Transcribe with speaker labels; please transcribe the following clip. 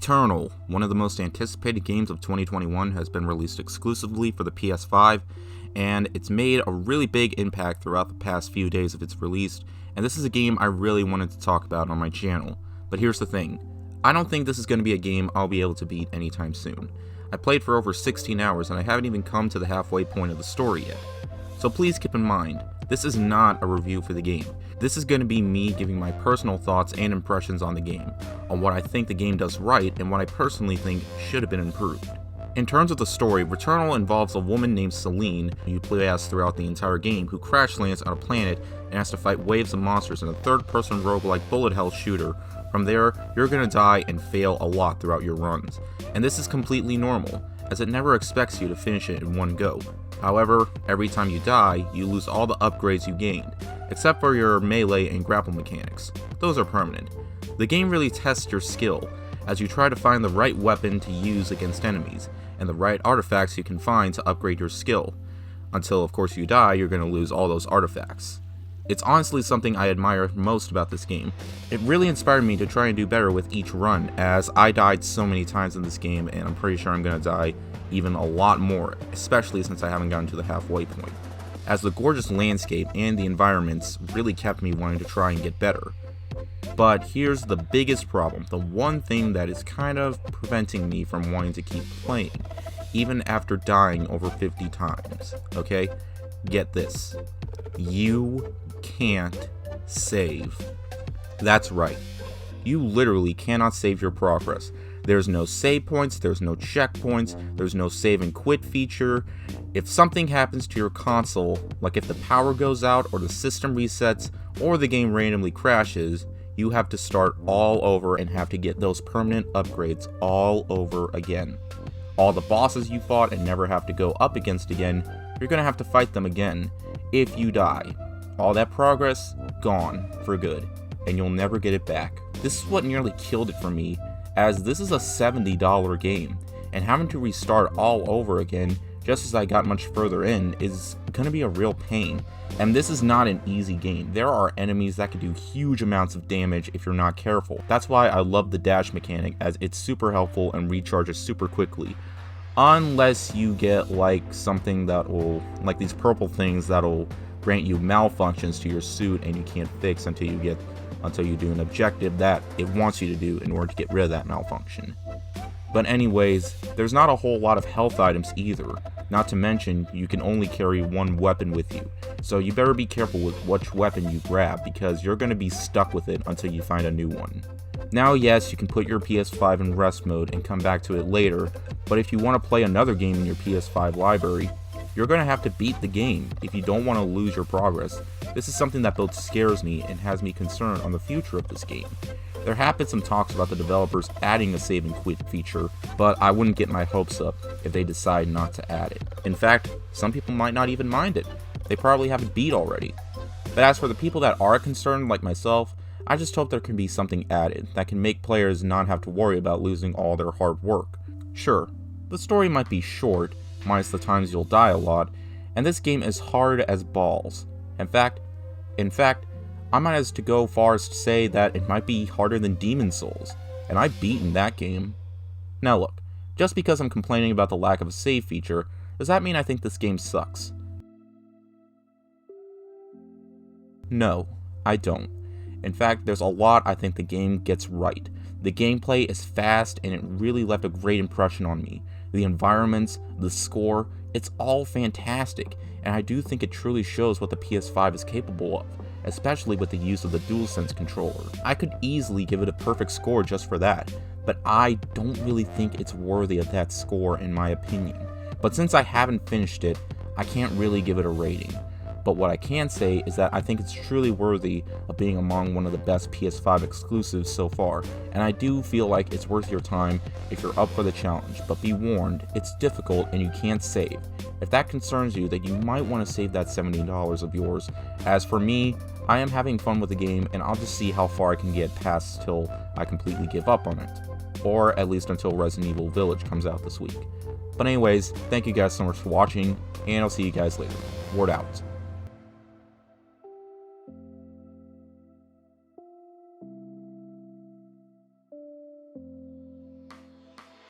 Speaker 1: Returnal, one of the most anticipated games of 2021, has been released exclusively for the PS5, and it's made a really big impact throughout the past few days of its release, and this is a game I really wanted to talk about on my channel. But here's the thing, I don't think this is going to be a game I'll be able to beat anytime soon. I played for over 16 hours and I haven't even come to the halfway point of the story yet. So please keep in mind, this is not a review for the game. This is going to be me giving my personal thoughts and impressions on the game, on what I think the game does right and what I personally think should have been improved. In terms of the story, Returnal involves a woman named Celine, who you play as throughout the entire game, who crash lands on a planet and has to fight waves of monsters in a third-person roguelike bullet hell shooter. From there, you're going to die and fail a lot throughout your runs, and this is completely normal, as it never expects you to finish it in one go. However, every time you die, you lose all the upgrades you gained, except for your melee and grapple mechanics. Those are permanent. The game really tests your skill, as you try to find the right weapon to use against enemies, and the right artifacts you can find to upgrade your skill. Until of course you die, you're going to lose all those artifacts. It's honestly something I admire most about this game. It really inspired me to try and do better with each run, as I died so many times in this game, and I'm pretty sure I'm going to die even a lot more, especially since I haven't gotten to the halfway point, as the gorgeous landscape and the environments really kept me wanting to try and get better. But here's the biggest problem, the one thing that is kind of preventing me from wanting to keep playing, even after dying over 50 times, okay? Get this. You can't save. That's right. You literally cannot save your progress. There's no save points, there's no checkpoints, there's no save and quit feature. If something happens to your console, like if the power goes out or the system resets or the game randomly crashes, you have to start all over and have to get those permanent upgrades all over again. All the bosses you fought and never have to go up against again, you're gonna have to fight them again if you die. All that progress, gone for good, and you'll never get it back. This is what nearly killed it for me, as this is a $70 game, and having to restart all over again just as I got much further in is gonna be a real pain. And this is not an easy game. There are enemies that can do huge amounts of damage if you're not careful. That's why I love the dash mechanic, as it's super helpful and recharges super quickly. Unless you get like something that will, like these purple things that'll grant you malfunctions to your suit and you can't fix until you do an objective that it wants you to do in order to get rid of that malfunction. But anyways, there's not a whole lot of health items either, not to mention you can only carry one weapon with you, so you better be careful with which weapon you grab because you're going to be stuck with it until you find a new one. Now yes, you can put your PS5 in rest mode and come back to it later, but if you want to play another game in your PS5 library, you're going to have to beat the game if you don't want to lose your progress. This is something that both scares me and has me concerned on the future of this game. There have been some talks about the developers adding a save and quit feature, but I wouldn't get my hopes up if they decide not to add it. In fact, some people might not even mind it. They probably have it beat already. But as for the people that are concerned like myself, I just hope there can be something added that can make players not have to worry about losing all their hard work. Sure, the story might be short, minus the times you'll die a lot, and this game is hard as balls. In fact, I might as to go far as to say that it might be harder than Demon's Souls, and I've beaten that game. Now look, just because I'm complaining about the lack of a save feature, does that mean I think this game sucks? No, I don't. In fact, there's a lot I think the game gets right. The gameplay is fast and it really left a great impression on me. The environments, the score, it's all fantastic, and I do think it truly shows what the PS5 is capable of, especially with the use of the DualSense controller. I could easily give it a perfect score just for that, but I don't really think it's worthy of that score in my opinion. But since I haven't finished it, I can't really give it a rating. But what I can say is that I think it's truly worthy of being among one of the best PS5 exclusives so far, and I do feel like it's worth your time if you're up for the challenge, but be warned, it's difficult and you can't save. If that concerns you, then you might want to save that $70 of yours. As for me, I am having fun with the game, and I'll just see how far I can get past till I completely give up on it. Or at least until Resident Evil Village comes out this week. But anyways, thank you guys so much for watching, and I'll see you guys later. Word out.